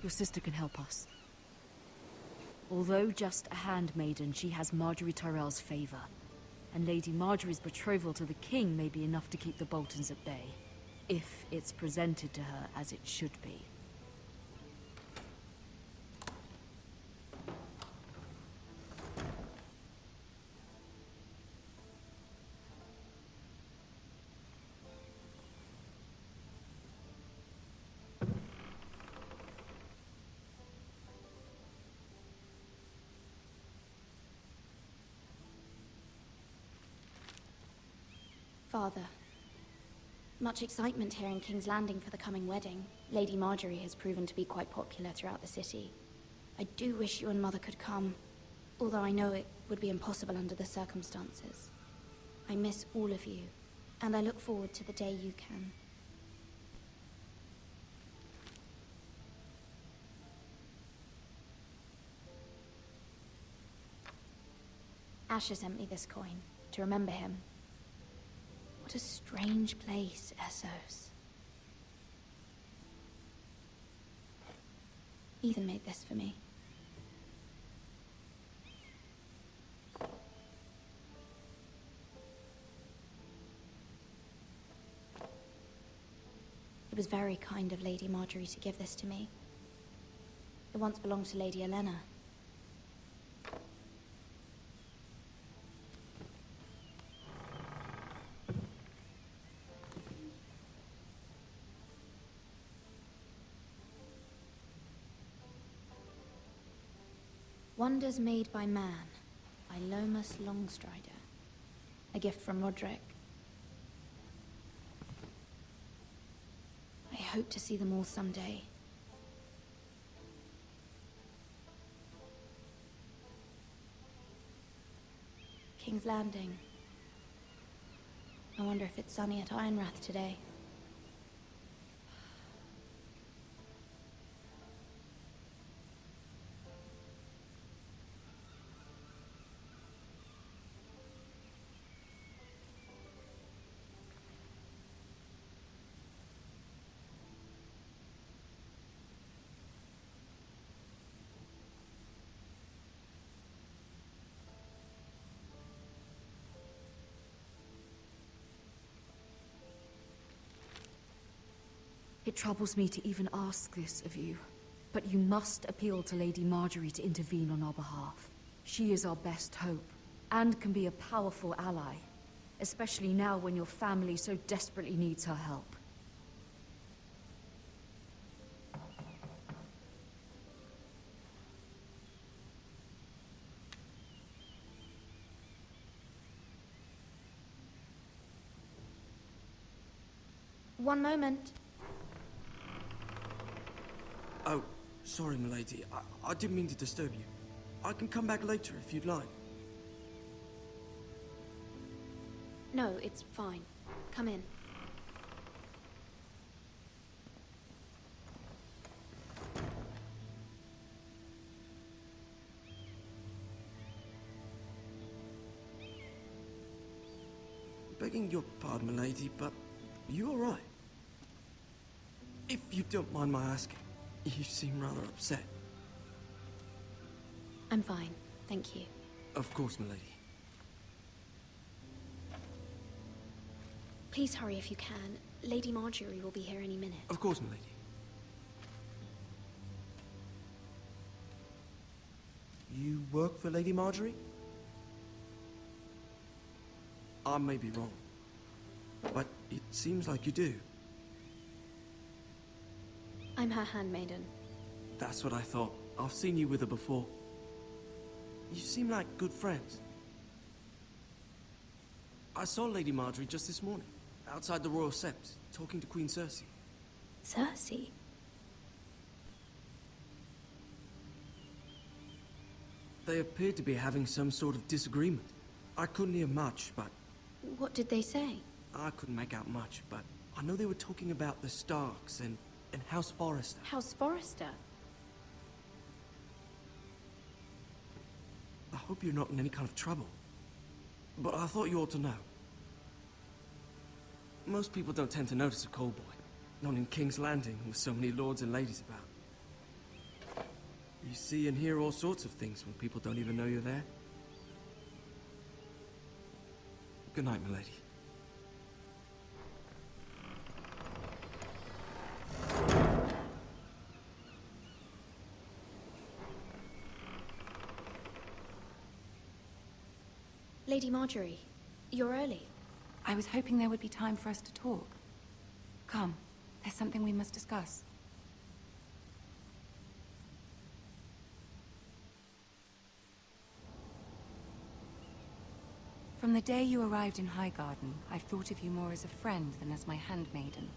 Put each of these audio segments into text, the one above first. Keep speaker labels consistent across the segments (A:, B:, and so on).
A: Your sister can help us. Although just a handmaiden, she has Margaery Tyrell's favor. And Lady Margaery's betrothal to the king may be enough to keep the Boltons at bay. If it's presented to her as it should be.
B: Father. Much excitement here in King's Landing for the coming wedding. Lady Margaery has proven to be quite popular throughout the city. I do wish you and Mother could come, although I know it would be impossible under the circumstances. I miss all of you, and I look forward to the day you can. Asher sent me this coin, to remember him. What a strange place, Essos. Ethan made this for me. It was very kind of Lady Margaery to give this to me. It once belonged to Lady Olenna. Wonders Made by Man, by Lomas Longstrider. A gift from Roderick. I hope to see them all someday. King's Landing. I wonder if it's sunny at Ironrath today.
A: It troubles me to even ask this of you, but you must appeal to Lady Margaery to intervene on our behalf. She is our best hope, and can be a powerful ally, especially now when your family so desperately needs her help.
B: One moment.
C: Oh, sorry, milady. I didn't mean to disturb you. I can come back later if you'd like.
B: No, it's fine. Come in.
C: Begging your pardon, milady, but you all right? If you don't mind my asking, you seem rather upset.
B: I'm fine, thank you.
C: Of course, milady.
B: Please hurry if you can. Lady Margaery will be here any minute.
C: Of course, milady. You work for Lady Margaery? I may be wrong, but it seems like you do.
B: I'm her handmaiden.
C: That's what I thought. I've seen you with her before. You seem like good friends. I saw Lady Margaery just this morning, outside the Royal Sept, talking to Queen Cersei.
B: Cersei?
C: They appeared to be having some sort of disagreement. I couldn't hear much, but...
B: What did they say?
C: I couldn't make out much, but I know they were talking about the Starks and House Forrester.
B: House Forrester?
C: I hope you're not in any kind of trouble. But I thought you ought to know. Most people don't tend to notice a call boy. Not in King's Landing, with so many lords and ladies about. You see and hear all sorts of things when people don't even know you're there. Good night, milady.
B: Lady Marjorie, you're early.
D: I was hoping there would be time for us to talk. Come, there's something we must discuss. From the day you arrived in Highgarden, I've thought of you more as a friend than as my handmaiden.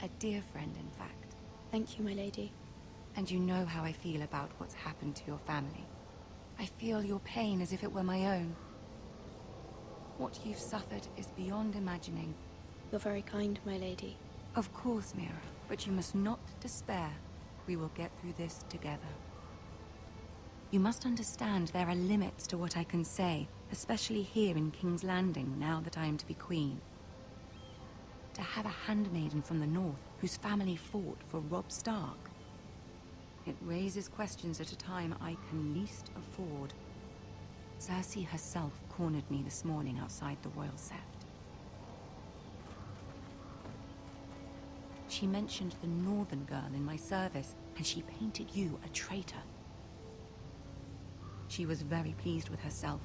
D: A dear friend, in fact.
B: Thank you, my lady.
D: And you know how I feel about what's happened to your family. I feel your pain as if it were my own. What you've suffered is beyond imagining.
B: You're very kind, my lady.
D: Of course, Mira, but you must not despair. We will get through this together. You must understand there are limits to what I can say, especially here in King's Landing, now that I am to be queen. To have a handmaiden from the north, whose family fought for Robb Stark. It raises questions at a time I can least afford. Cersei herself cornered me this morning outside the Royal Sept. She mentioned the northern girl in my service, and she painted you a traitor. She was very pleased with herself.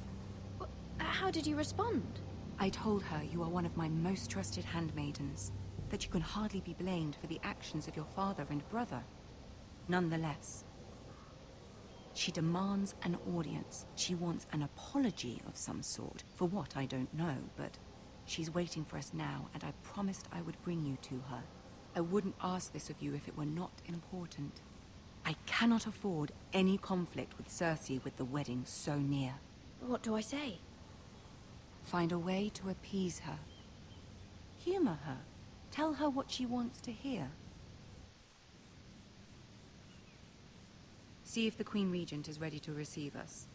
B: How did you respond?
D: I told her you are one of my most trusted handmaidens, that you can hardly be blamed for the actions of your father and brother. Nonetheless, she demands an audience. She wants an apology of some sort, for what I don't know, but she's waiting for us now, and I promised I would bring you to her. I wouldn't ask this of you if it were not important. I cannot afford any conflict with Cersei with the wedding so near.
B: What do I say?
D: Find a way to appease her. Humor her. Tell her what she wants to hear. See if the Queen Regent is ready to receive us.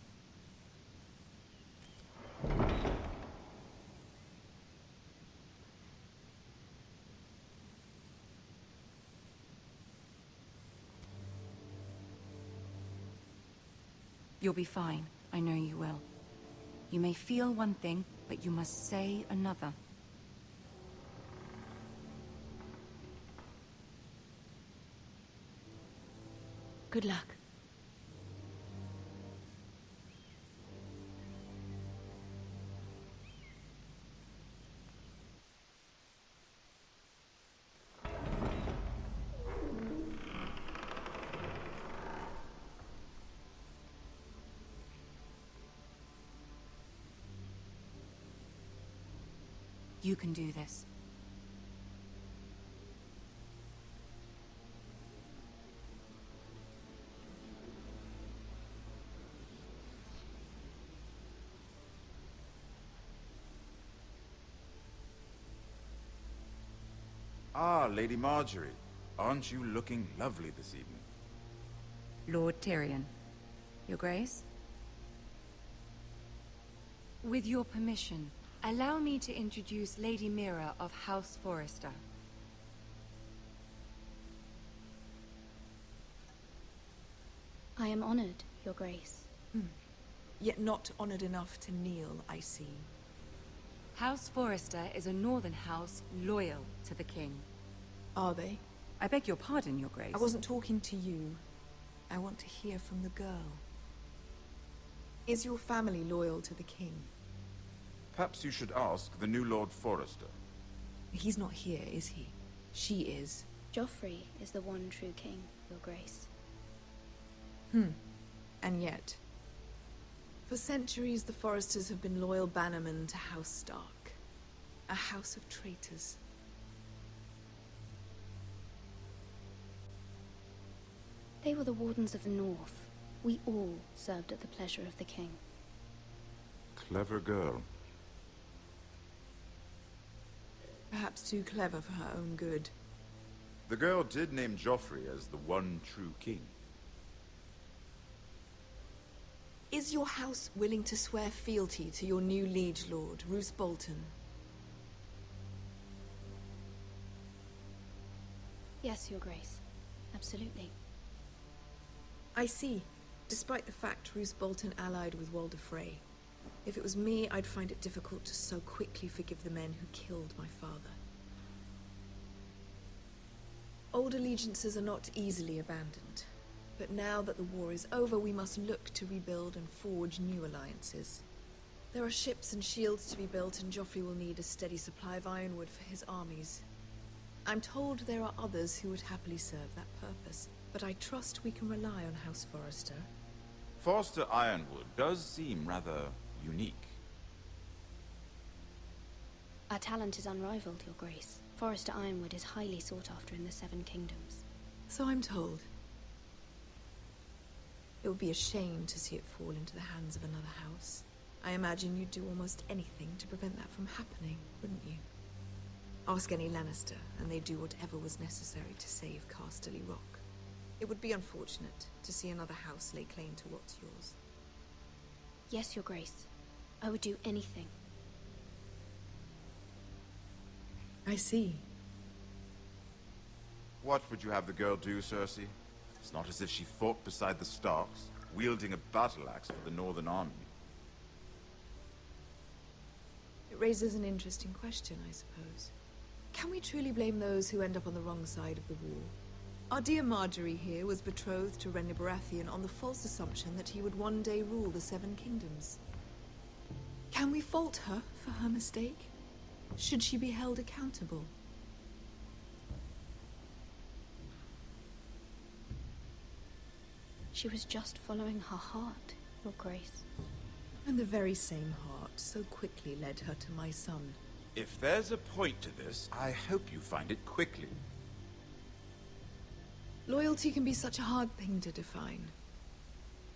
D: You'll be fine. I know you will. You may feel one thing, but you must say another.
B: Good luck.
D: You can do this.
E: Ah, Lady Marjorie. Aren't you looking lovely this evening?
D: Lord Tyrion. Your Grace? With your permission, allow me to introduce Lady Mira of House Forrester.
B: I am honored, Your Grace.
F: Yet not honored enough to kneel, I see.
D: House Forrester is a northern house loyal to the king.
F: Are they?
D: I beg your pardon, Your Grace.
F: I wasn't talking to you. I want to hear from the girl. Is your family loyal to the king?
E: Perhaps you should ask the new Lord Forrester.
F: He's not here, is he? She is.
B: Joffrey is the one true king, Your Grace.
F: And yet... For centuries, the Forresters have been loyal bannermen to House Stark. A house of traitors.
B: They were the Wardens of the North. We all served at the pleasure of the king.
E: Clever girl.
F: Perhaps too clever for her own good.
E: The girl did name Joffrey as the one true king.
F: Is your house willing to swear fealty to your new liege lord, Roose Bolton?
B: Yes, Your Grace. Absolutely.
F: I see. Despite the fact Roose Bolton allied with Walder Frey. If it was me, I'd find it difficult to so quickly forgive the men who killed my father. Old allegiances are not easily abandoned. But now that the war is over, we must look to rebuild and forge new alliances. There are ships and shields to be built, and Joffrey will need a steady supply of ironwood for his armies. I'm told there are others who would happily serve that purpose, but I trust we can rely on House Forrester.
E: Forrester Ironwood does seem rather unique.
B: Our talent is unrivaled, Your Grace. Forrester Ironwood is highly sought after in the Seven Kingdoms.
F: So I'm told. It would be a shame to see it fall into the hands of another house. I imagine you'd do almost anything to prevent that from happening, wouldn't you? Ask any Lannister, and they'd do whatever was necessary to save Casterly Rock. It would be unfortunate to see another house lay claim to what's yours.
B: Yes, Your Grace. I would do anything.
F: I see.
E: What would you have the girl do, Cersei? It's not as if she fought beside the Starks, wielding a battle axe for the Northern Army.
F: It raises an interesting question, I suppose. Can we truly blame those who end up on the wrong side of the war? Our dear Marjorie here was betrothed to Renly Baratheon on the false assumption that he would one day rule the Seven Kingdoms. Can we fault her for her mistake? Should she be held accountable?
B: She was just following her heart, Your Grace.
F: And the very same heart so quickly led her to my son.
E: If there's a point to this, I hope you find it quickly.
F: Loyalty can be such a hard thing to define.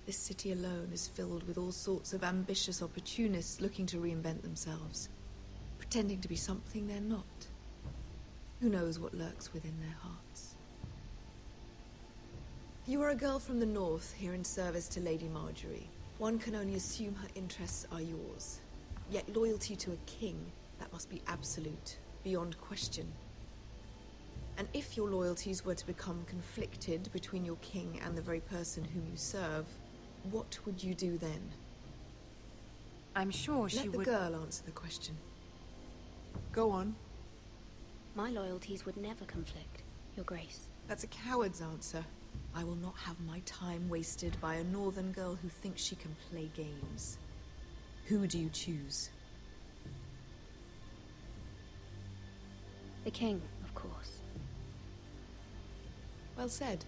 F: This city alone is filled with all sorts of ambitious opportunists looking to reinvent themselves, pretending to be something they're not. Who knows what lurks within their hearts? You are a girl from the north, here in service to Lady Marjorie. One can only assume her interests are yours. Yet loyalty to a king, that must be absolute, beyond question. And if your loyalties were to become conflicted between your king and the very person whom you serve, what would you do then?
D: I'm sure she
F: Let the
D: would...
F: girl answer the question. Go on.
B: My loyalties would never conflict, Your Grace.
F: That's a coward's answer. I will not have my time wasted by a northern girl who thinks she can play games. Who do you choose?
B: The king, of course.
F: Well said.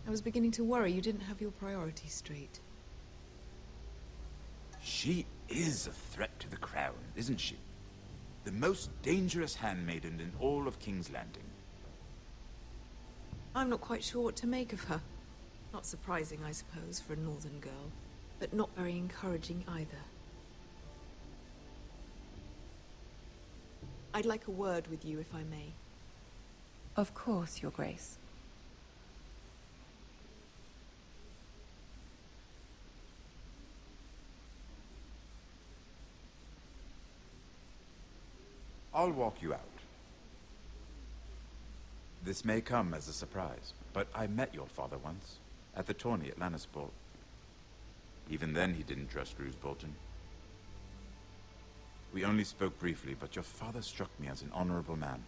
F: I was beginning to worry you didn't have your priorities straight.
E: She is a threat to the crown, isn't she? The most dangerous handmaiden in all of King's Landing.
F: I'm not quite sure what to make of her. Not surprising, I suppose, for a northern girl, but not very encouraging either. I'd like a word with you, if I may.
D: Of course, Your Grace.
E: I'll walk you out. This may come as a surprise, but I met your father once, at the tourney at Lannisport. Even then he didn't trust Roose Bolton. We only spoke briefly, but your father struck me as an honorable man.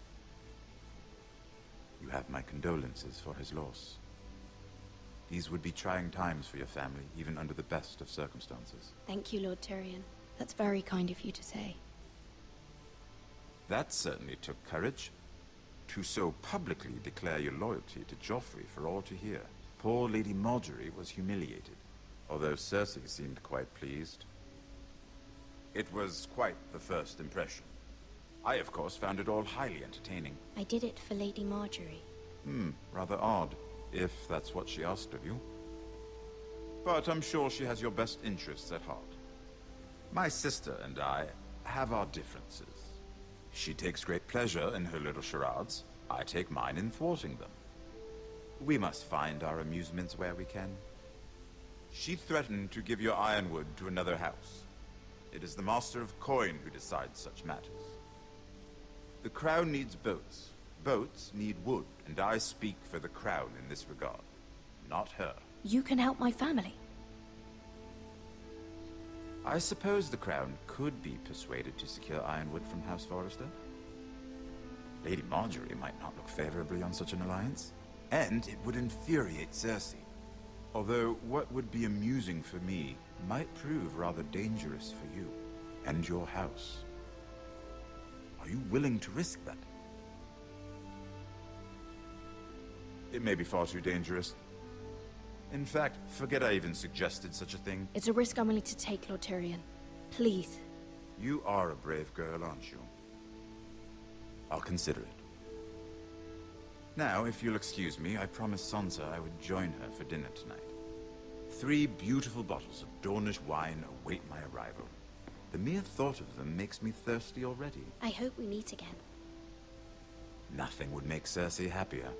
E: You have my condolences for his loss. These would be trying times for your family, even under the best of circumstances.
B: Thank you, Lord Tyrion. That's very kind of you to say.
E: That certainly took courage. To so publicly declare your loyalty to Joffrey for all to hear. Poor Lady Marjorie was humiliated, although Cersei seemed quite pleased. It was quite the first impression. I, of course, found it all highly entertaining.
B: I did it for Lady Marjorie.
E: Rather odd, if that's what she asked of you. But I'm sure she has your best interests at heart. My sister and I have our differences. She takes great pleasure in her little charades. I take mine in thwarting them. We must find our amusements where we can. She threatened to give your ironwood to another house. It is the Master of Coin who decides such matters. The crown needs boats. Boats need wood, and I speak for the crown in this regard. Not her.
B: You can help my family.
E: I suppose the Crown could be persuaded to secure Ironwood from House Forrester. Lady Marjorie might not look favorably on such an alliance, and it would infuriate Cersei. Although what would be amusing for me might prove rather dangerous for you and your house. Are you willing to risk that? It may be far too dangerous. In fact, forget I even suggested such a thing.
B: It's a risk I'm willing to take, Lord Tyrion. Please.
E: You are a brave girl, aren't you? I'll consider it. Now, if you'll excuse me, I promised Sansa I would join her for dinner tonight. 3 beautiful bottles of Dornish wine await my arrival. The mere thought of them makes me thirsty already.
B: I hope we meet again.
E: Nothing would make Cersei happier.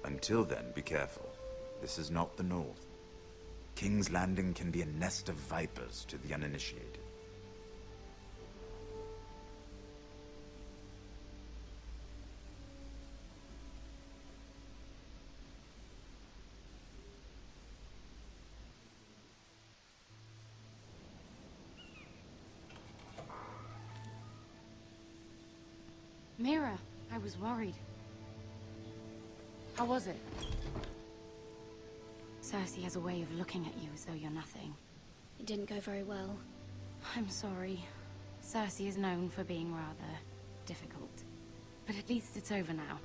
E: Until then, be careful. This is not the North. King's Landing can be a nest of vipers to the uninitiated.
D: Mira, I was worried. How was it? Cersei has a way of looking at you as though you're nothing.
B: It didn't go very well.
D: I'm sorry. Cersei is known for being rather difficult. But at least it's over now.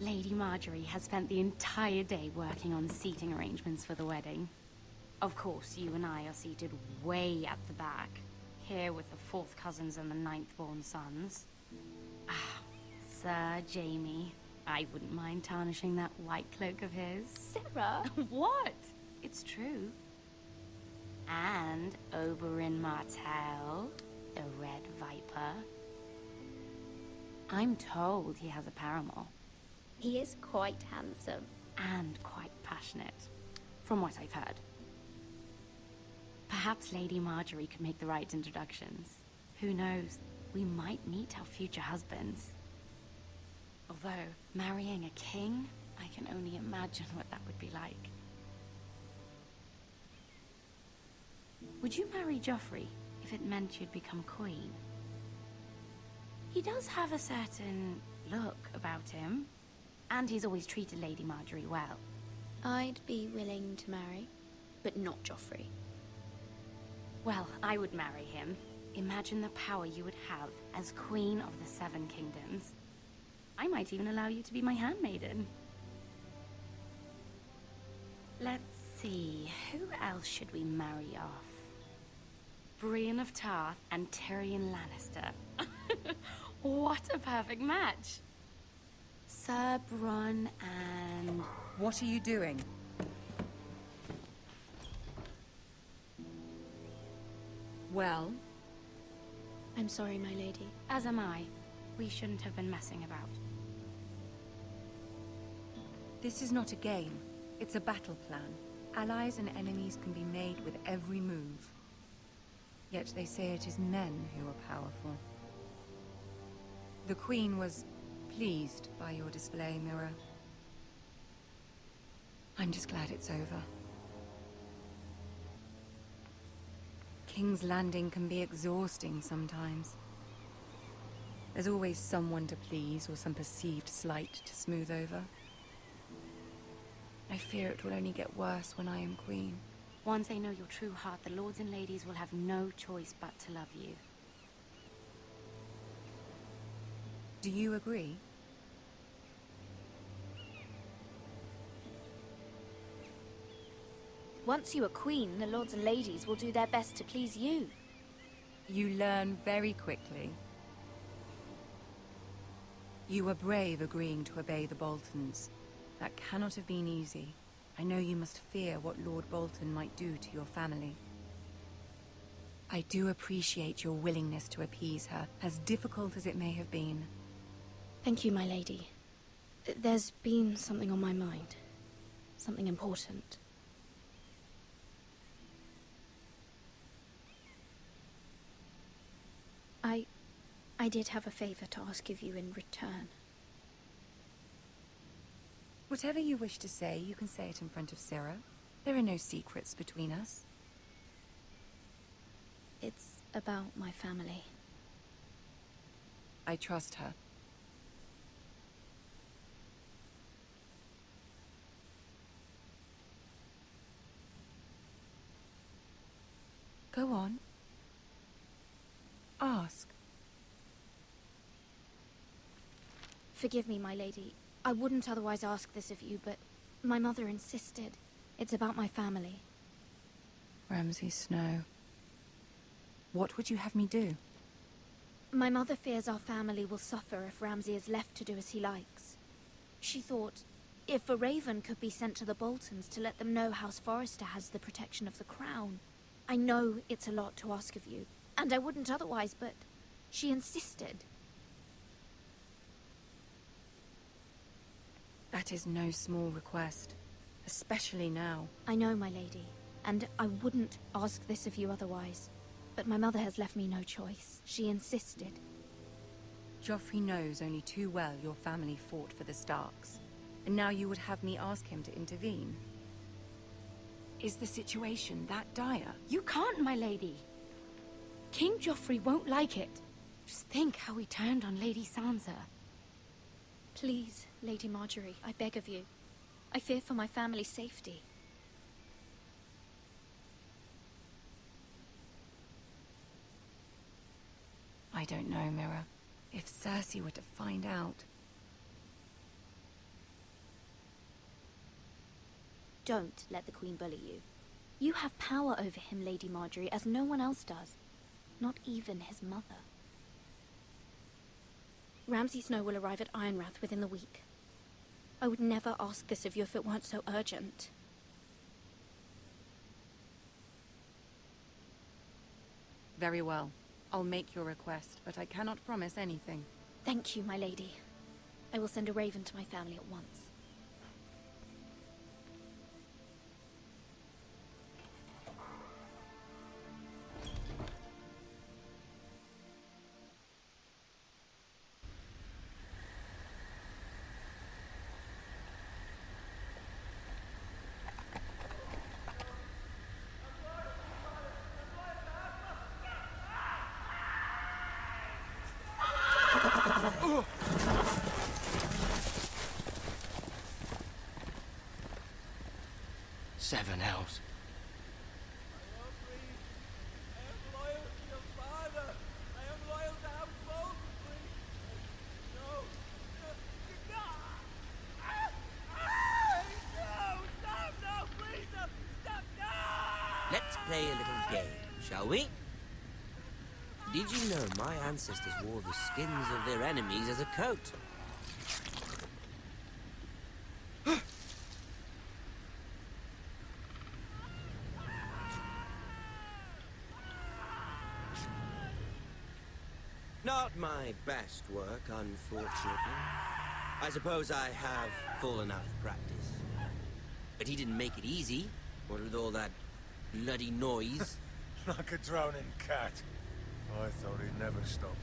D: Lady Marjorie has spent the entire day working on seating arrangements for the wedding. Of course, you and I are seated way at the back, here with the 4th cousins and the 9th-born sons. Ah, Sir Jaime. I wouldn't mind tarnishing that white cloak of his.
B: Sarah?
D: What? It's true. And Oberyn Martell, the Red Viper. I'm told he has a paramour.
B: He is quite handsome.
D: And quite passionate, from what I've heard. Perhaps Lady Marjorie could make the right introductions. Who knows? We might meet our future husbands. Although, marrying a king, I can only imagine what that would be like. Would you marry Joffrey if it meant you'd become queen? He does have a certain look about him, and he's always treated Lady Marjorie well.
B: I'd be willing to marry, but not Joffrey.
D: Well, I would marry him. Imagine the power you would have as Queen of the Seven Kingdoms. I might even allow you to be my handmaiden. Let's see, who else should we marry off? Brienne of Tarth and Tyrion Lannister. What a perfect match! Sir Bronn and...
G: What are you doing? Well?
B: I'm sorry, my lady.
D: As am I. We shouldn't have been messing about.
G: This is not a game. It's a battle plan. Allies and enemies can be made with every move. Yet they say it is men who are powerful. The Queen was pleased by your display, Mira. I'm just glad it's over. King's Landing can be exhausting sometimes. There's always someone to please or some perceived slight to smooth over. I fear it will only get worse when I am queen.
D: Once they know your true heart, the lords and ladies will have no choice but to love you.
G: Do you agree?
B: Once you are queen, the lords and ladies will do their best to please you.
G: You learn very quickly. You were brave agreeing to obey the Boltons. That cannot have been easy. I know you must fear what Lord Bolton might do to your family. I do appreciate your willingness to appease her, as difficult as it may have been.
B: Thank you, my lady. There's been something on my mind. Something important. I did have a favor to ask of you in return.
G: Whatever you wish to say, you can say it in front of Sarah. There are no secrets between us.
B: It's about my family.
G: I trust her. Go on. Ask.
B: Forgive me, my lady. I wouldn't otherwise ask this of you, but my mother insisted. It's about my family.
G: Ramsay Snow. What would you have me do?
B: My mother fears our family will suffer if Ramsay is left to do as he likes. She thought, if a raven could be sent to the Boltons to let them know House Forrester has the protection of the crown. I know it's a lot to ask of you, and I wouldn't otherwise, but she insisted.
G: That is no small request, especially now.
B: I know, my lady, and I wouldn't ask this of you otherwise. But my mother has left me no choice. She insisted.
G: Joffrey knows only too well your family fought for the Starks, and now you would have me ask him to intervene. Is the situation that dire?
A: You can't, my lady. King Joffrey won't like it. Just think how he turned on Lady Sansa.
B: Please, Lady Marjorie, I beg of you. I fear for my family's safety.
G: I don't know, Mira. If Cersei were to find out...
B: Don't let the Queen bully you. You have power over him, Lady Marjorie, as no one else does. Not even his mother. Ramsay Snow will arrive at Ironrath within the week. I would never ask this of you if it weren't so urgent.
G: Very well. I'll make your request, but I cannot promise anything.
B: Thank you, my lady. I will send a raven to my family at once.
C: Seven elves.
H: Let's play a little game, shall we? Did you know my ancestors wore the skins of their enemies as a coat? Not my best work, unfortunately. I suppose I have fallen out of practice. But he didn't make it easy, what with all that bloody noise.
I: Like a drowning cat. I thought he'd never stop.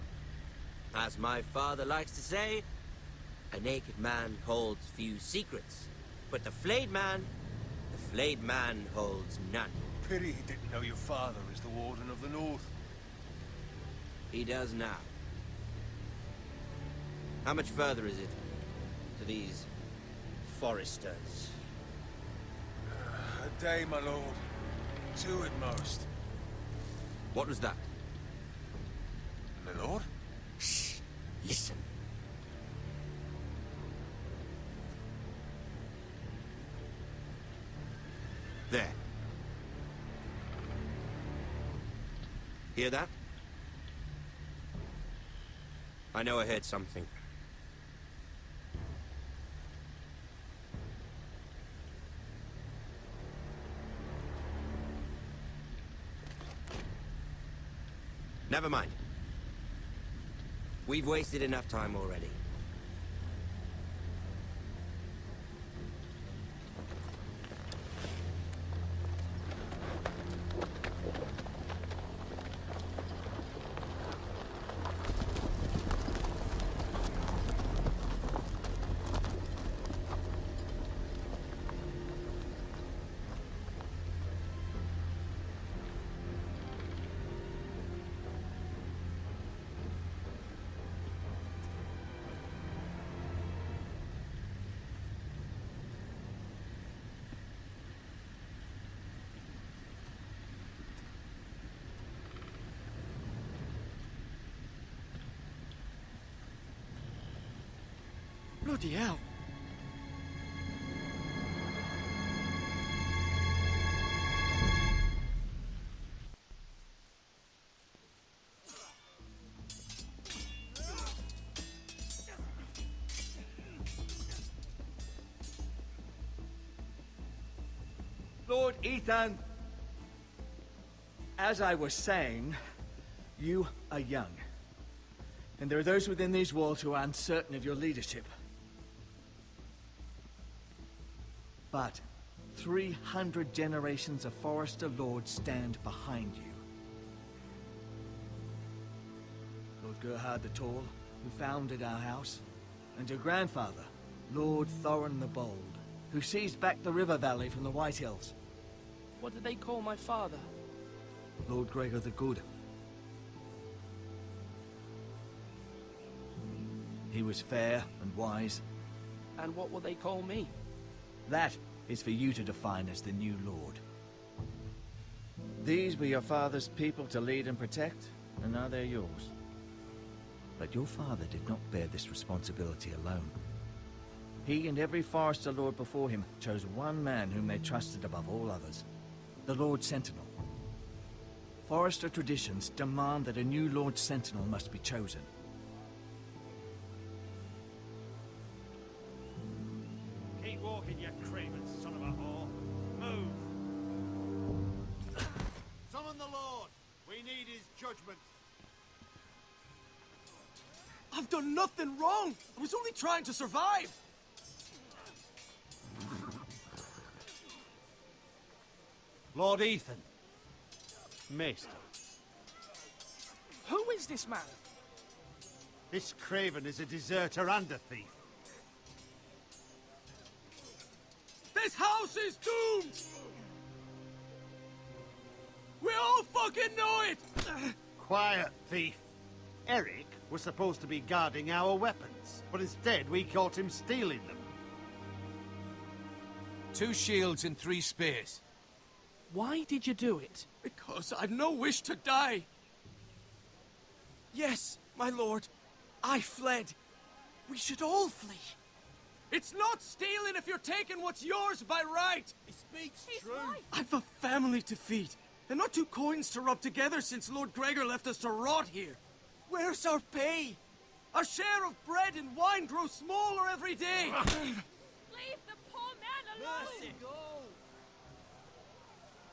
H: As my father likes to say, a naked man holds few secrets. But the flayed man holds none.
I: Pity he didn't know your father is the Warden of the North.
H: He does now. How much further is it to these Forresters?
I: A day, my lord. 2 at most.
H: What was that?
I: My lord?
H: Shh! Listen. There. Hear that? I know I heard something. Never mind. We've wasted enough time already.
C: Bloody hell.
J: Lord Ethan, as I was saying, you are young. And there are those within these walls who are uncertain of your leadership. But 300 generations of Forrester Lords stand behind you. Lord Gerhard the Tall, who founded our house, and your grandfather, Lord Thorin the Bold, who seized back the river valley from the White Hills.
K: What did they call my father?
J: Lord Gregor the Good. He was fair and wise.
K: And what will they call me?
J: That is for you to define as the new Lord. These were your father's people to lead and protect, and now they're yours. But your father did not bear this responsibility alone. He and every Forrester Lord before him chose one man whom they trusted above all others, the Lord Sentinel. Forrester traditions demand that a new Lord Sentinel must be chosen.
I: Keep walking, you craven son of a whore. Move! Summon the Lord! We need his judgment.
C: I've done nothing wrong! I was only trying to survive!
I: Lord Ethan. Maester.
K: Who is this man?
I: This craven is a deserter and a thief.
C: This house is doomed! We all fucking know it!
I: Quiet, thief. Eric was supposed to be guarding our weapons, but instead we caught him stealing them.
L: 2 shields and 3 spears.
K: Why did you do it?
C: Because I've no wish to die. Yes, my lord, I fled. We should all flee. It's not stealing if you're taking what's yours by right.
I: He speaks
B: true. Right.
C: I've a family to feed, and not 2 coins to rub together since Lord Gregor left us to rot here. Where's our pay? Our share of bread and wine grows smaller every day.
B: Leave the poor man alone!
I: Mercy, go!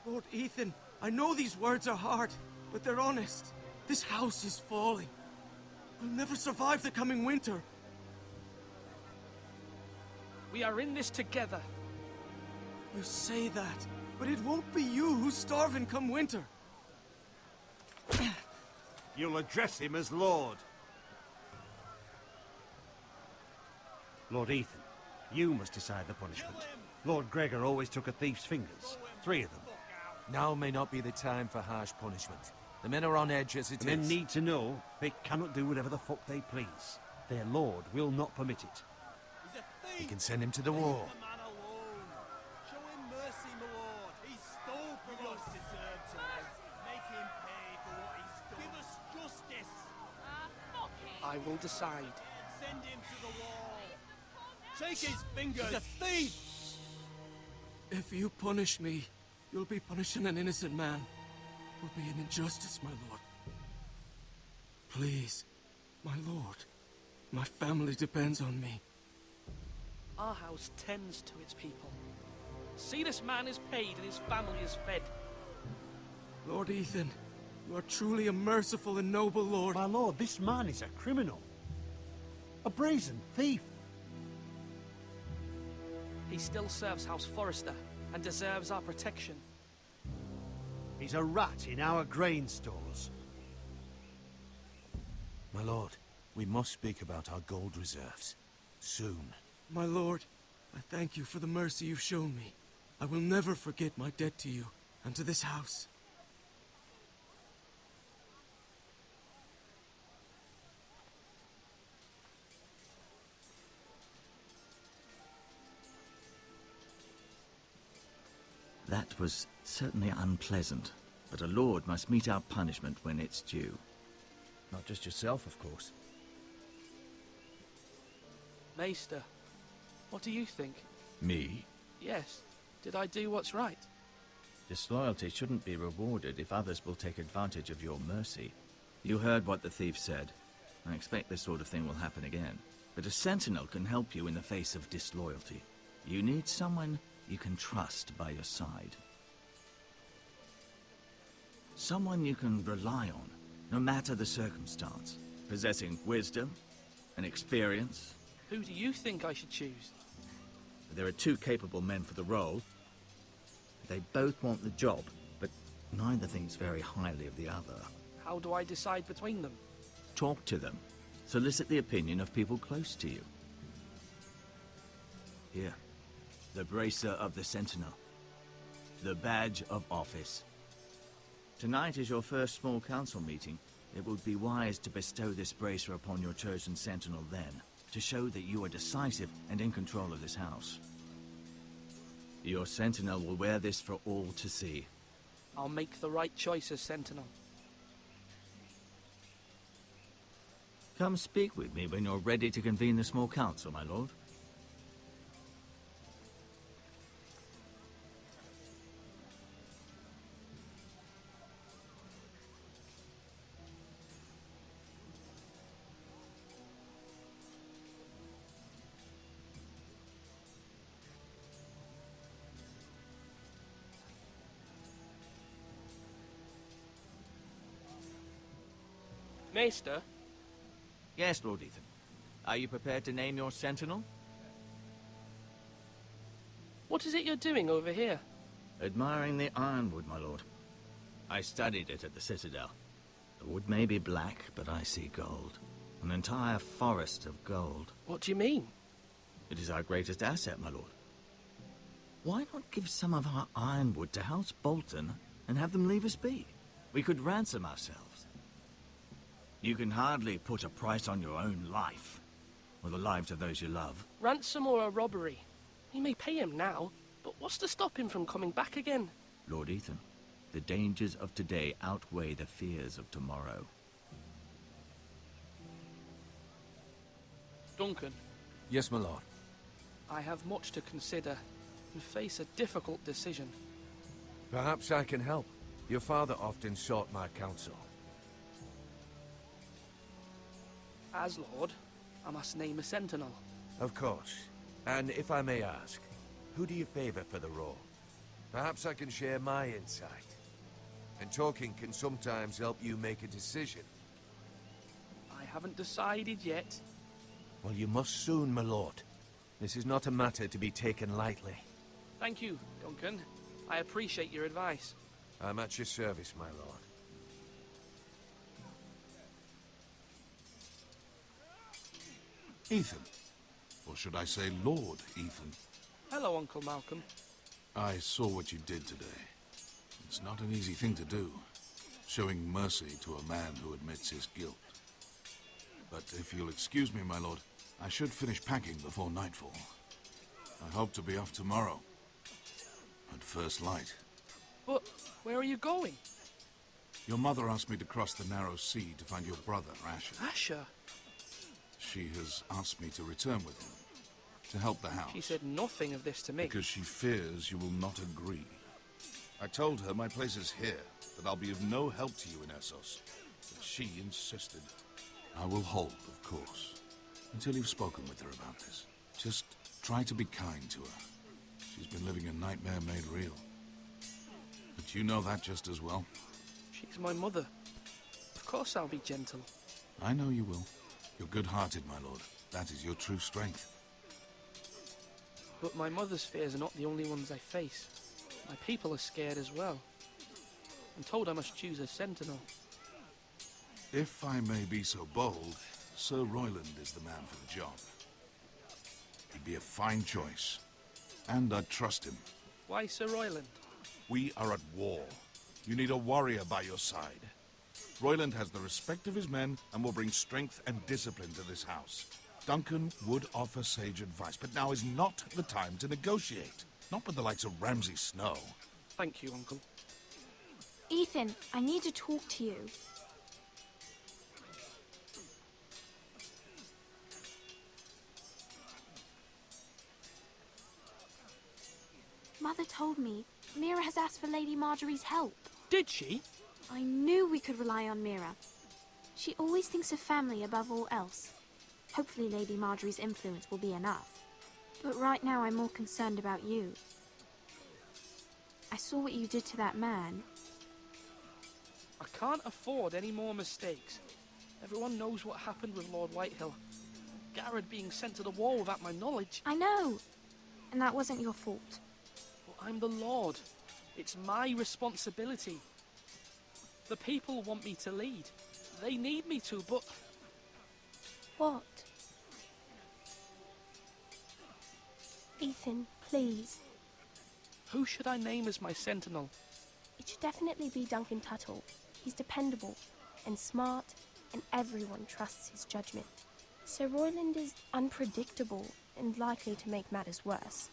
C: Lord Ethan, I know these words are hard, but they're honest. This house is falling. We'll never survive the coming winter.
K: We are in this together.
C: You say that, but it won't be you who's starving come winter.
I: You'll address him as Lord. Lord Ethan, you must decide the punishment. Lord Gregor always took a thief's fingers. 3 of them.
L: Now may not be the time for harsh punishment. The men are on edge as it is.
I: Men need to know they cannot do whatever the fuck they please. Their lord will not permit it.
M: He's a thief!
L: We can send him to the war.
M: Leave the man alone. Show him mercy, my lord. He stole from us. Deserve to make him pay for what he's done. Give us justice.
B: Fuck him!
K: I will decide.
M: Send him to the wall. Take his fingers. He's a thief!
C: If you punish me, you'll be punishing an innocent man. It will be an injustice, my lord. Please, my lord. My family depends on me.
K: Our house tends to its people. See, this man is paid and his family is fed.
C: Lord Ethan, you are truly a merciful and noble lord.
I: My lord, this man is a criminal. A brazen thief.
K: He still serves House Forrester and deserves our protection.
I: He's a rat in our grain stores.
L: My lord, we must speak about our gold reserves. Soon.
C: My lord, I thank you for the mercy you've shown me. I will never forget my debt to you and to this house.
N: That was certainly unpleasant, but a lord must meet our punishment when it's due.
J: Not just yourself, of course.
K: Maester, what do you think?
J: Me?
K: Yes. Did I do what's right?
J: Disloyalty shouldn't be rewarded if others will take advantage of your mercy. You heard what the thief said. I expect this sort of thing will happen again. But a sentinel can help you in the face of disloyalty. You need someone you can trust by your side. Someone you can rely on, no matter the circumstance. Possessing wisdom and experience.
K: Who do you think I should choose?
J: There are two capable men for the role. They both want the job, but neither thinks very highly of the other.
K: How do I decide between them?
J: Talk to them. Solicit the opinion of people close to you. Here, the bracer of the Sentinel. The badge of office. Tonight is your first small council meeting. It would be wise to bestow this bracer upon your chosen Sentinel then, to show that you are decisive and in control of this house. Your Sentinel will wear this for all to see.
K: I'll make the right choice as Sentinel.
J: Come speak with me when you're ready to convene the small council, my lord.
K: Maester?
J: Yes, Lord Ethan. Are you prepared to name your Sentinel?
K: What is it you're doing over here?
J: Admiring the ironwood, my lord. I studied it at the Citadel. The wood may be black, but I see gold. An entire forest of gold.
K: What do you mean?
J: It is our greatest asset, my lord. Why not give some of our ironwood to House Bolton and have them leave us be? We could ransom ourselves. You can hardly put a price on your own life, or the lives of those you love.
K: Ransom or a robbery? He may pay him now, but what's to stop him from coming back again?
J: Lord Ethan, the dangers of today outweigh the fears of tomorrow.
K: Duncan.
L: Yes, my lord.
K: I have much to consider and face a difficult decision.
L: Perhaps I can help. Your father often sought my counsel.
K: As Lord, I must name a Sentinel.
L: Of course. And if I may ask, who do you favor for the role? Perhaps I can share my insight. And talking can sometimes help you make a decision.
K: I haven't decided yet.
L: Well, you must soon, my lord. This is not a matter to be taken lightly.
K: Thank you, Duncan. I appreciate your advice.
L: I'm at your service, my lord.
O: Ethan. Or should I say Lord Ethan?
K: Hello, Uncle Malcolm.
O: I saw what you did today. It's not an easy thing to do, showing mercy to a man who admits his guilt. But if you'll excuse me, my lord, I should finish packing before nightfall. I hope to be off tomorrow, at first light.
K: But where are you going?
O: Your mother asked me to cross the narrow sea to find your brother, Asher.
K: Asher?
O: She has asked me to return with him, to help the house.
K: She said nothing of this to me.
O: Because she fears you will not agree. I told her my place is here, that I'll be of no help to you in Essos. But she insisted. I will hold, of course, until you've spoken with her about this. Just try to be kind to her. She's been living a nightmare made real. But you know that just as well.
K: She's my mother. Of course I'll be gentle.
O: I know you will. You're good-hearted, my lord. That is your true strength.
K: But my mother's fears are not the only ones I face. My people are scared as well. I'm told I must choose a sentinel.
O: If I may be so bold, Sir Royland is the man for the job. He'd be a fine choice. And I'd trust him.
K: Why Sir Royland?
O: We are at war. You need a warrior by your side. Royland has the respect of his men and will bring strength and discipline to this house. Duncan would offer sage advice, but now is not the time to negotiate. Not with the likes of Ramsay Snow.
K: Thank you, Uncle.
B: Ethan, I need to talk to you.
P: Mother told me Mira has asked for Lady Marjorie's help.
K: Did she?
P: I knew we could rely on Mira. She always thinks of family above all else. Hopefully Lady Marjorie's influence will be enough. But right now I'm more concerned about you. I saw what you did to that man.
K: I can't afford any more mistakes. Everyone knows what happened with Lord Whitehill. Garrett being sent to the wall without my knowledge.
P: I know. And that wasn't your fault.
K: Well, I'm the Lord. It's my responsibility. The people want me to lead. They need me to, but...
P: What? Ethan, please.
K: Who should I name as my sentinel?
P: It should definitely be Duncan Tuttle. He's dependable and smart, and everyone trusts his judgment. Sir Royland is unpredictable and likely to make matters worse.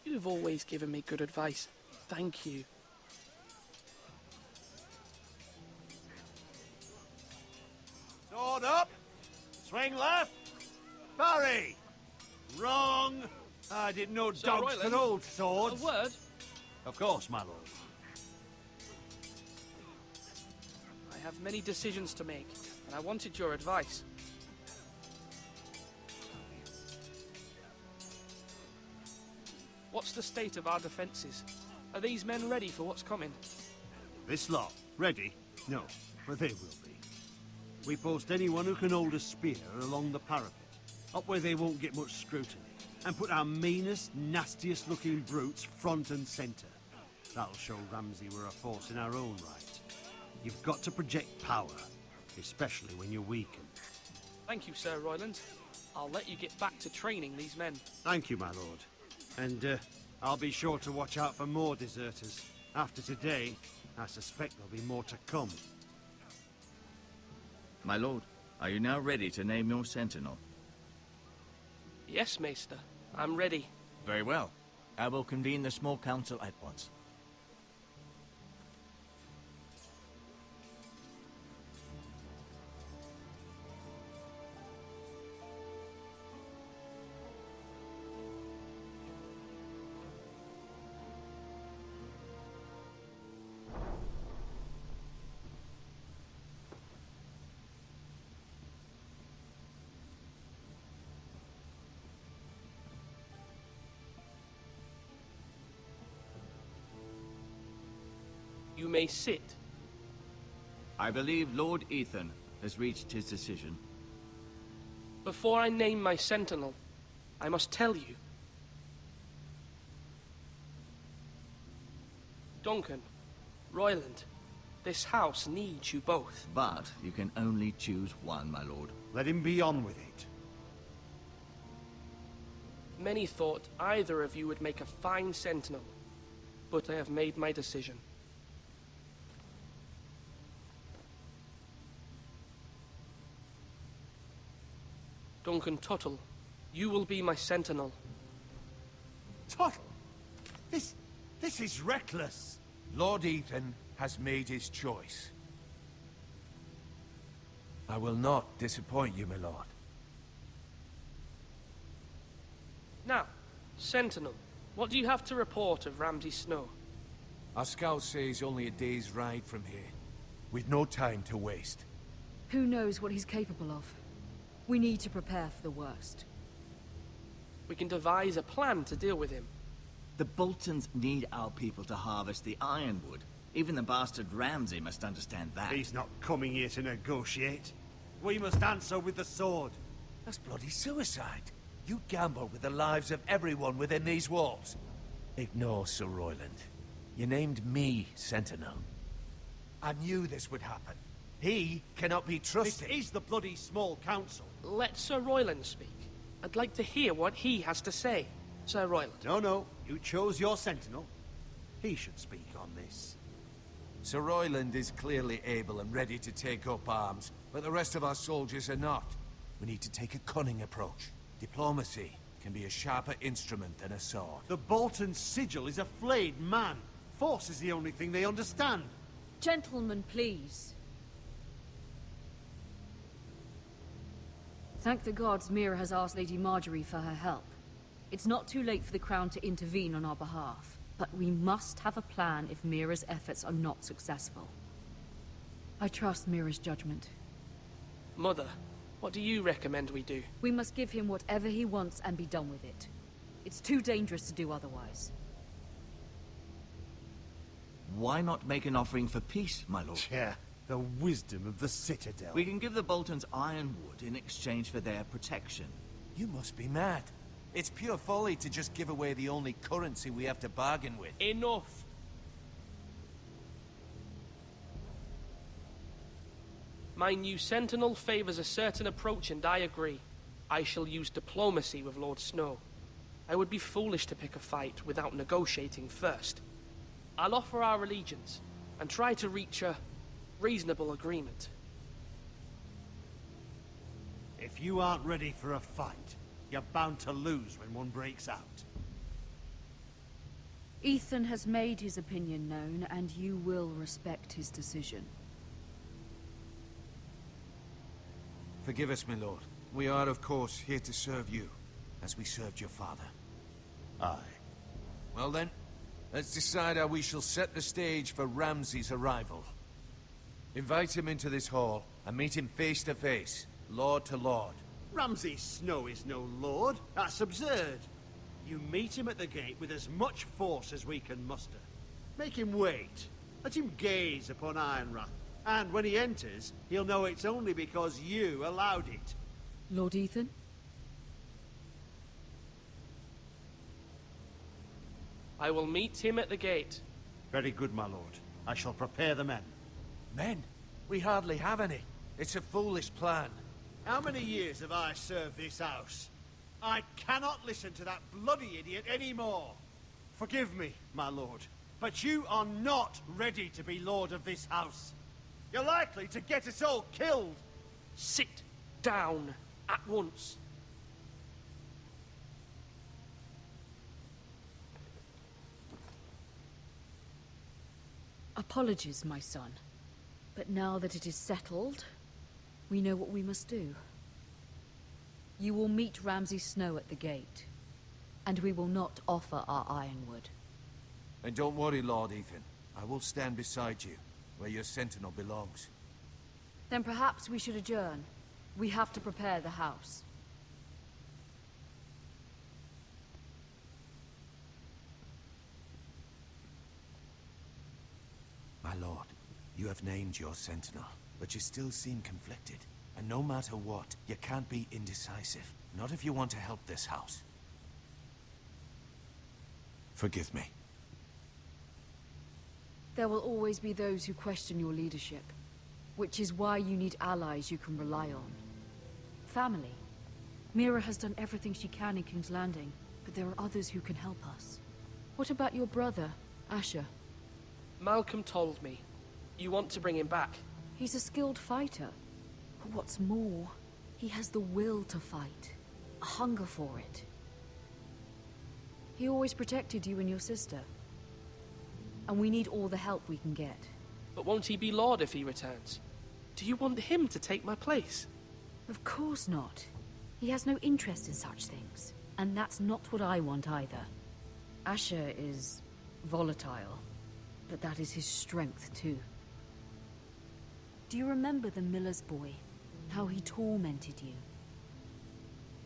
K: You've always given me good advice. Thank you.
I: Sword up! Swing left! Parry! Wrong! I didn't know
K: Sir
I: dogs
K: Royland,
I: could hold swords.
K: A word?
I: Of course, my lord.
K: I have many decisions to make, and I wanted your advice. What's the state of our defences? Are these men ready for what's coming?
I: This lot, ready? No, but they will be. We post anyone who can hold a spear along the parapet, up where they won't get much scrutiny, and put our meanest, nastiest looking brutes front and centre. That'll show Ramsay we're a force in our own right. You've got to project power, especially when you're weakened.
K: Thank you, Sir Royland. I'll let you get back to training these men.
I: Thank you, my lord. And I'll be sure to watch out for more deserters. After today, I suspect there'll be more to come.
N: My lord, are you now ready to name your sentinel?
K: Yes, Maester. I'm ready.
J: Very well. I will convene the small council at once.
K: You may sit.
N: I believe Lord Ethan has reached his decision.
K: Before I name my sentinel, I must tell you. Duncan, Royland, this house needs you both.
N: But you can only choose one, my lord.
I: Let him be on with it.
K: Many thought either of you would make a fine sentinel, but I have made my decision. Duncan Tuttle, you will be my sentinel.
I: Tuttle? This is reckless.
L: Lord Ethan has made his choice. I will not disappoint you, my lord.
K: Now, Sentinel, what do you have to report of Ramsay Snow?
L: Our scouts say he's only a day's ride from here, with no time to waste.
A: Who knows what he's capable of? We need to prepare for the worst.
K: We can devise a plan to deal with him.
N: The Boltons need our people to harvest the ironwood. Even the bastard Ramsay must understand that.
I: He's not coming here to negotiate. We must answer with the sword.
L: That's bloody suicide. You gamble with the lives of everyone within these walls. Ignore Sir Royland. You named me Sentinel. I knew this would happen. He cannot be trusted.
I: This is the bloody small council.
K: Let Sir Royland speak. I'd like to hear what he has to say. Sir Royland.
I: No. You chose your sentinel. He should speak on this.
L: Sir Royland is clearly able and ready to take up arms, but the rest of our soldiers are not. We need to take a cunning approach. Diplomacy can be a sharper instrument than a sword.
I: The Bolton sigil is a flayed man. Force is the only thing they understand.
A: Gentlemen, please. Thank the gods Mira has asked Lady Marjorie for her help. It's not too late for the Crown to intervene on our behalf, but we must have a plan if Mira's efforts are not successful. I trust Mira's judgment.
K: Mother, what do you recommend we do?
A: We must give him whatever he wants and be done with it. It's too dangerous to do otherwise.
N: Why not make an offering for peace, my lord?
I: Yeah, the wisdom of the Citadel.
N: We can give the Boltons ironwood in exchange for their protection.
L: You must be mad. It's pure folly to just give away the only currency we have to bargain with.
K: Enough! My new Sentinel favors a certain approach, and I agree. I shall use diplomacy with Lord Snow. I would be foolish to pick a fight without negotiating first. I'll offer our allegiance, and try to reach a reasonable agreement.
I: If you aren't ready for a fight, you're bound to lose when one breaks out.
A: Ethan has made his opinion known, and you will respect his decision.
L: Forgive us, my lord. We are, of course, here to serve you, as we served your father.
I: Aye.
L: Well then, let's decide how we shall set the stage for Ramsay's arrival. Invite him into this hall, and meet him face to face, lord to lord.
I: Ramsay Snow is no lord. That's absurd. You meet him at the gate with as much force as we can muster. Make him wait. Let him gaze upon Ironrath. And when he enters, he'll know it's only because you allowed it.
A: Lord Ethan?
K: I will meet him at the gate.
I: Very good, my lord. I shall prepare the men.
L: Men? We hardly have any. It's a foolish plan.
I: How many years have I served this house? I cannot listen to that bloody idiot anymore. Forgive me, my lord, but you are not ready to be lord of this house. You're likely to get us all killed.
K: Sit down at once.
A: Apologies, my son. But now that it is settled, we know what we must do. You will meet Ramsay Snow at the gate, and we will not offer our ironwood.
L: And don't worry, Lord Ethan. I will stand beside you, where your sentinel belongs.
A: Then perhaps we should adjourn. We have to prepare the house.
L: My lord, you have named your sentinel, but you still seem conflicted. And no matter what, you can't be indecisive. Not if you want to help this house. Forgive me.
A: There will always be those who question your leadership, which is why you need allies you can rely on. Family. Mira has done everything she can in King's Landing, but there are others who can help us. What about your brother, Asher?
K: Malcolm told me. You want to bring him back?
A: He's a skilled fighter. But what's more, he has the will to fight. A hunger for it. He always protected you and your sister. And we need all the help we can get.
K: But won't he be Lord if he returns? Do you want him to take my place?
A: Of course not. He has no interest in such things. And that's not what I want either. Asher is volatile, but that is his strength too. Do you remember the miller's boy? How he tormented you?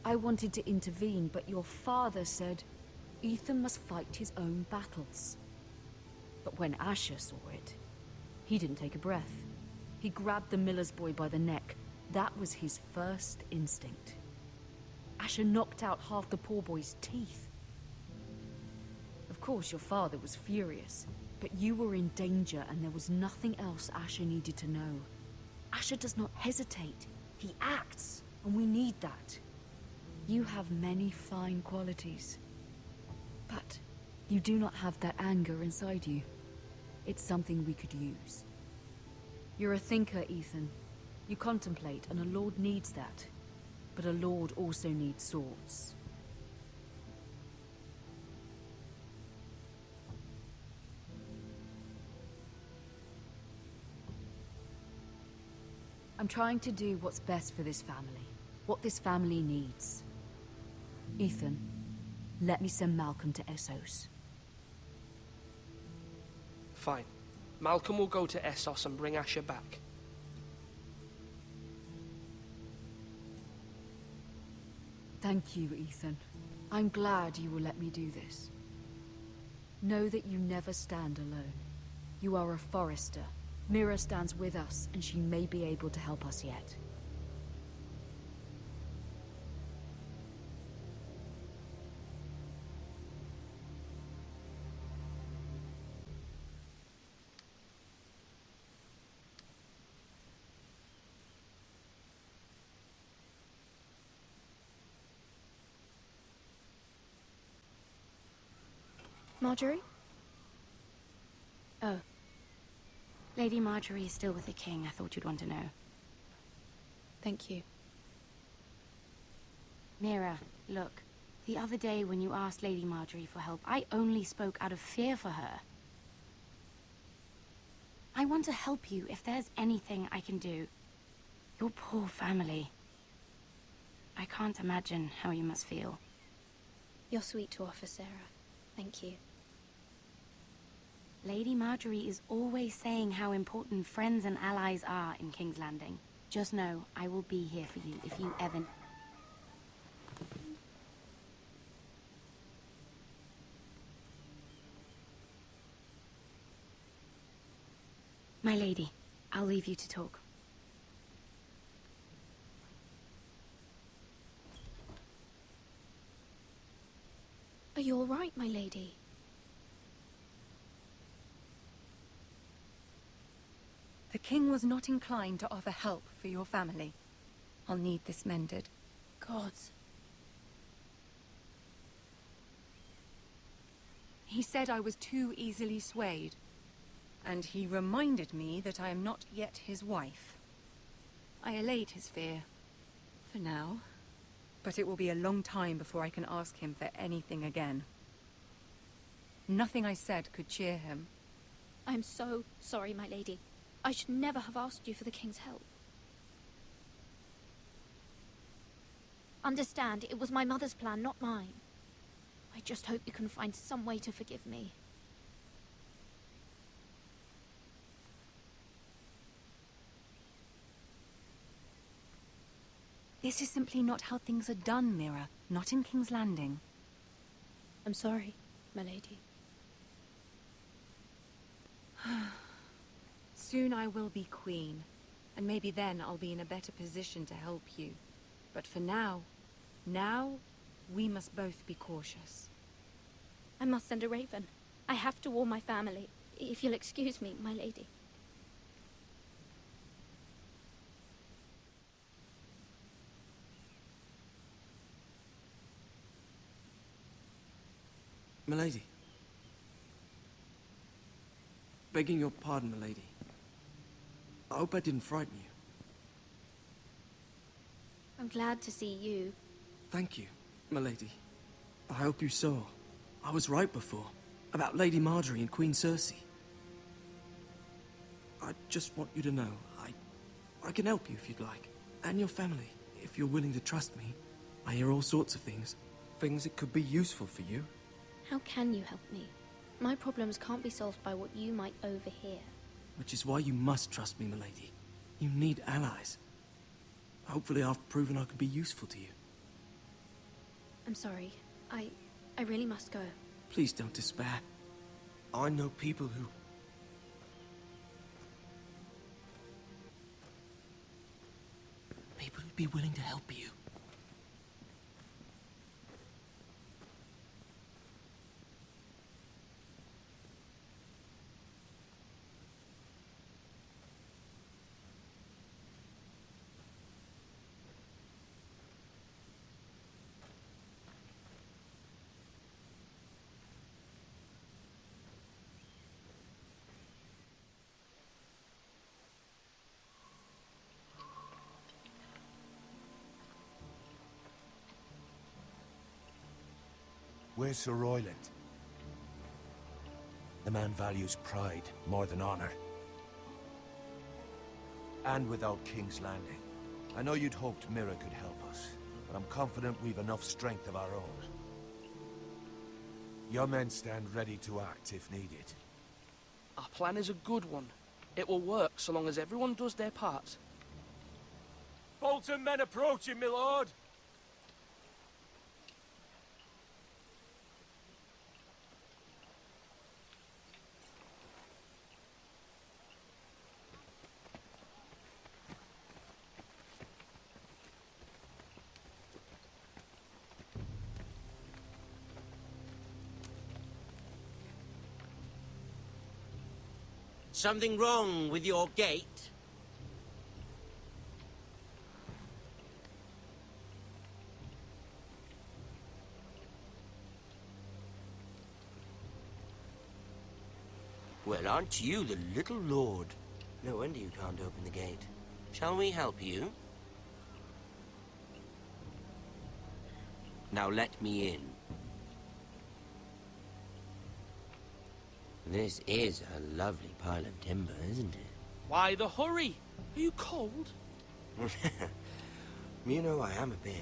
A: I wanted to intervene, but your father said Ethan must fight his own battles. But when Asher saw it, he didn't take a breath. He grabbed the miller's boy by the neck. That was his first instinct. Asher knocked out half the poor boy's teeth. Of course, your father was furious, but you were in danger and there was nothing else Asher needed to know. Asher does not hesitate. He acts, and we need that. You have many fine qualities, but you do not have that anger inside you. It's something we could use. You're a thinker, Ethan. You contemplate, and a lord needs that. But a lord also needs swords. I'm trying to do what's best for this family. What this family needs. Ethan, Let me send Malcolm to Essos.
K: Fine. Malcolm will go to Essos and bring Asher back.
A: Thank you, Ethan. I'm glad you will let me do this. Know that you never stand alone. You are a Forrester. Mira stands with us, and she may be able to help us yet.
B: Marjorie?
Q: Oh. Lady Marjorie is still with the king. I thought you'd want to know.
B: Thank you.
Q: Mira, look. The other day when you asked Lady Marjorie for help, I only spoke out of fear for her. I want to help you if there's anything I can do. Your poor family. I can't imagine how you must feel.
B: You're sweet to offer, Sarah. Thank you.
Q: Lady Marjorie is always saying how important friends and allies are in King's Landing. Just know, I will be here for you if you ever... My lady, I'll leave you to talk.
B: Are you all right, my lady?
G: The king was not inclined to offer help for your family. I'll need this mended.
B: Gods.
G: He said I was too easily swayed. And he reminded me that I am not yet his wife. I allayed his fear. For now. But it will be a long time before I can ask him for anything again. Nothing I said could cheer him.
B: I'm so sorry, my lady. I should never have asked you for the king's help. Understand, it was my mother's plan, not mine. I just hope you can find some way to forgive me.
G: This is simply not how things are done, Mira. Not in King's Landing.
B: I'm sorry, my lady.
G: Soon I will be queen, and maybe then I'll be in a better position to help you. But for now, we must both be cautious.
B: I must send a raven. I have to warn my family. If you'll excuse me, my lady.
C: Milady. Begging your pardon, milady. I hope I didn't frighten you.
B: I'm glad to see you.
C: Thank you, milady. I hope you saw. I was right before. About Lady Marjorie and Queen Cersei. I just want you to know, I can help you if you'd like. And your family, if you're willing to trust me. I hear all sorts of things. Things that could be useful for you.
B: How can you help me? My problems can't be solved by what you might overhear.
C: Which is why you must trust me, milady. You need allies. Hopefully I've proven I can be useful to you.
B: I'm sorry. I really must go.
C: Please don't despair. I know people who'd be willing to help you.
L: Where's Sir Royland? The man values pride more than honor. And without King's Landing. I know you'd hoped Mira could help us, but I'm confident we've enough strength of our own. Your men stand ready to act if needed.
K: Our plan is a good one. It will work so long as everyone does their part.
M: Bolton men approaching, my lord!
H: Something wrong with your gate? Well, aren't you the little lord? No wonder you can't open the gate. Shall we help you? Now let me in. This is a lovely pile of timber, isn't it?
K: Why the hurry? Are you cold?
H: You know I am a bit.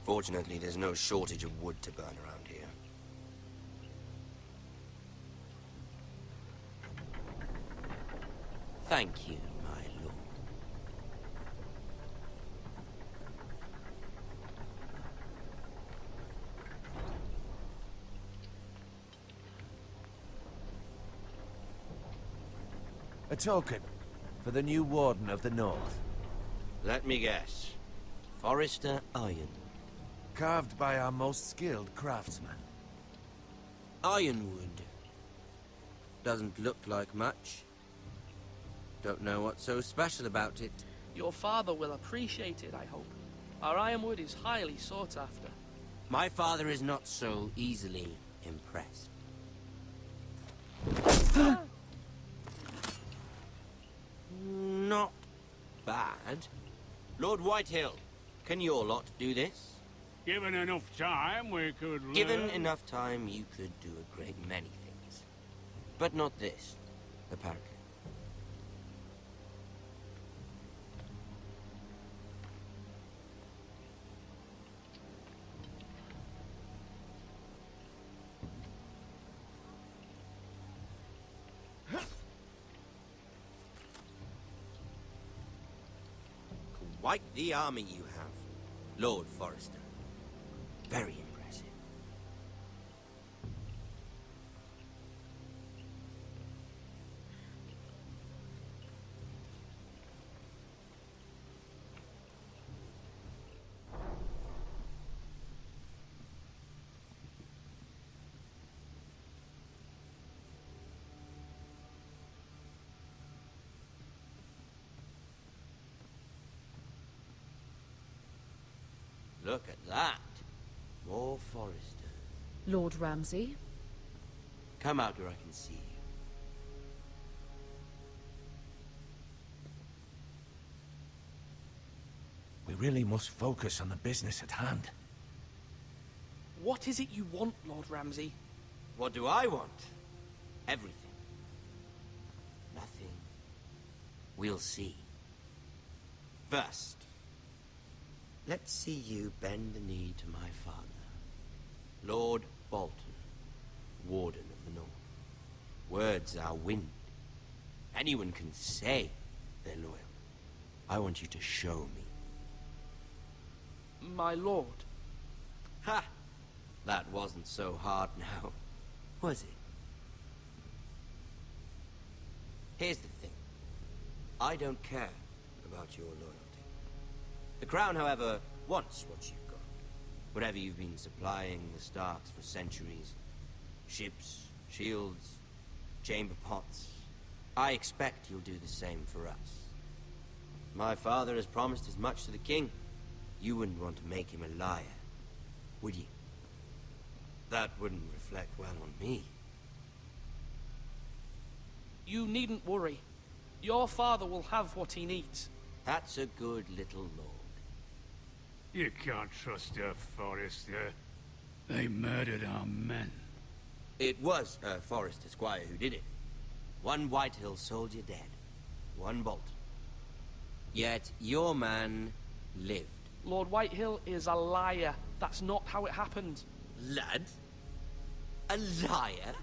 H: Fortunately, there's no shortage of wood to burn around here. Thank you, my lord.
L: A token for the new Warden of the North.
H: Let me guess. Forrester Ironwood.
L: Carved by our most skilled craftsman.
H: Ironwood. Doesn't look like much. Don't know what's so special about it.
K: Your father will appreciate it, I hope. Our ironwood is highly sought after.
H: My father is not so easily impressed. Not bad. Lord Whitehill, can your lot do this?
R: Given enough time, we could learn.
H: Given enough time, you could do a great many things. But not this, apparently. Quite the army you have, Lord Forrester. Very impressive. Look at that. More Forrester.
A: Lord Ramsay?
H: Come out where I can see you.
L: We really must focus on the business at hand.
K: What is it you want, Lord Ramsay?
H: What do I want? Everything. Nothing. We'll see. First, let's see you bend the knee to my father, Lord Bolton, Warden of the North. Words are wind. Anyone can say they're loyal. I want you to show me.
K: My lord.
H: Ha! That wasn't so hard now, was it? Here's the thing. I don't care about your loyalty. The Crown, however, wants what you've got. Whatever you've been supplying the Starks for centuries. Ships, shields, chamber pots. I expect you'll do the same for us. My father has promised as much to the king. You wouldn't want to make him a liar, would you? That wouldn't reflect well on me.
K: You needn't worry. Your father will have what he needs.
H: That's a good little lord.
R: You can't trust her, Forrester. They murdered our men.
H: It was a Forrester squire who did it. One Whitehill soldier dead. One Bolton. Yet your man lived.
K: Lord Whitehill is a liar. That's not how it happened.
H: Lad, A liar?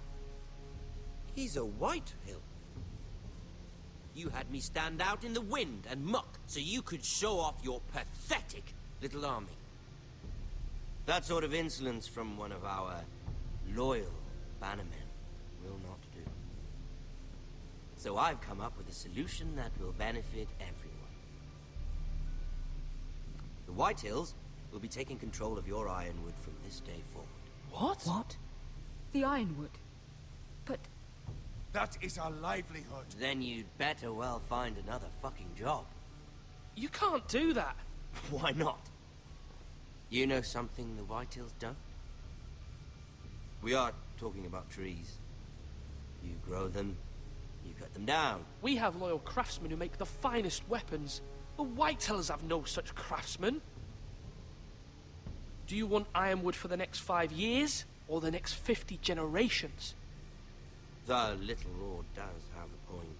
H: He's a Whitehill. You had me stand out in the wind and muck so you could show off your pathetic little army. That sort of insolence from one of our loyal bannermen will not do. So I've come up with a solution that will benefit everyone. The Whitehills will be taking control of your Ironwood from this day forward.
A: What? The Ironwood? But...
L: That is our livelihood.
H: Then you'd better well find another fucking job.
K: You can't do that.
H: Why not? You know something the Whitehills don't? We are talking about trees. You grow them, you cut them down.
K: We have loyal craftsmen who make the finest weapons. The Whitehills have no such craftsmen. Do you want Ironwood for the next 5 years, or the next 50 generations?
H: The little lord does have a point.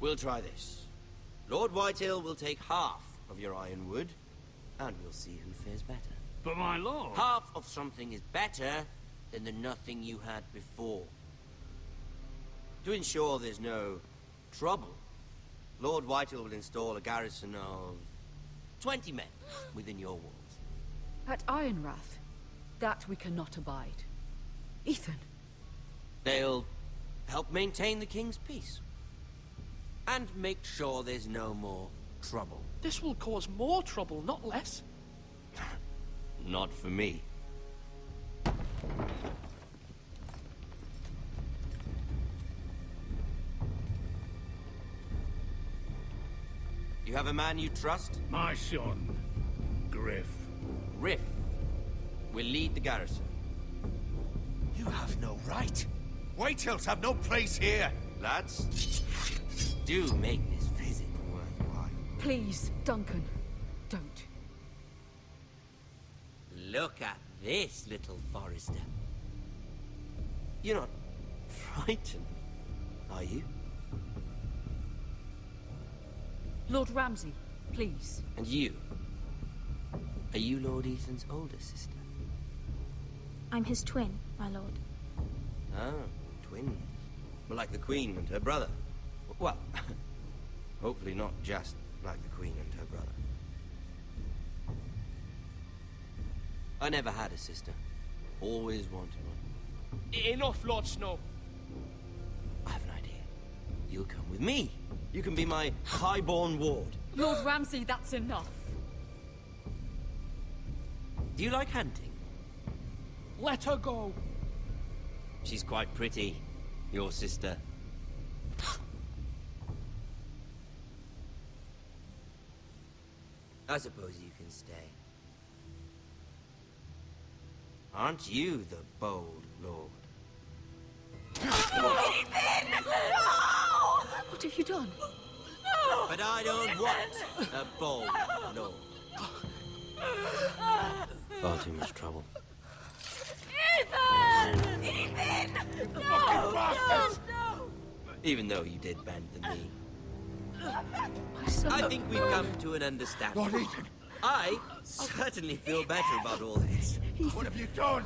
H: We'll try this. Lord Whitehill will take half of your Ironwood, and we'll see who fares better.
R: But my lord...
H: Half of something is better than the nothing you had before. To ensure there's no trouble, Lord Whitehill will install a garrison of 20 men within your walls.
A: At Ironrath? That we cannot abide. Ethan!
H: They'll help maintain the king's peace. And make sure there's no more trouble.
K: This will cause more trouble, not less.
H: Not for me. You have a man you trust?
R: My son, Griff.
H: Griff will lead the garrison.
L: You have no right. Whitehills have no place here.
H: Lads, do make this visit worthwhile.
A: Please, Duncan, don't.
H: Look at this, little Forrester. You're not frightened, are you?
A: Lord Ramsay, please.
H: And you? Are you Lord Ethan's older sister?
P: I'm his twin, my lord.
H: Oh, twins. Well, like the Queen and her brother. Well, hopefully not just like the Queen and her brother. I never had a sister. Always wanted one.
K: Enough, Lord Snow.
H: I have an idea. You'll come with me. You can be my highborn ward.
A: Lord Ramsay, that's enough.
H: Do you like hunting?
K: Let her go.
H: She's quite pretty, your sister. I suppose you can stay. Aren't you the bold lord?
A: Ethan! No! What have you done? No!
H: But I don't want a bold lord. Far too much trouble.
A: Ethan! Ethan! No! No!
H: Even though you did bend the knee.
A: My son.
H: I think we've come to an understanding.
L: Lord Ethan!
H: I certainly feel better about all this.
L: What have you done?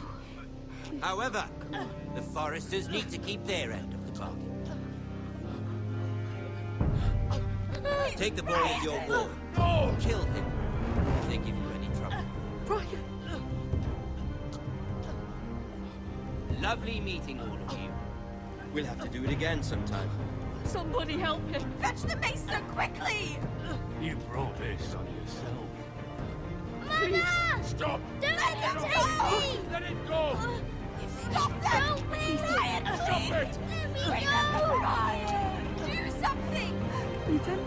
H: However, the Foresters need to keep their end of the bargain. Take the boy as your ward.
L: No!
H: Kill him if they give you any trouble.
A: Brian!
H: Lovely meeting all of you. We'll have to do it again sometime.
A: Somebody help him!
Q: Fetch the maester quickly!
R: You brought this on yourself.
Q: Mama!
L: Stop!
Q: Don't let him take me!
L: Let it go!
Q: Stop that! Help me! Ryan,
L: Stop it!
Q: Let me go! Ryan! Do something!
A: Ethan?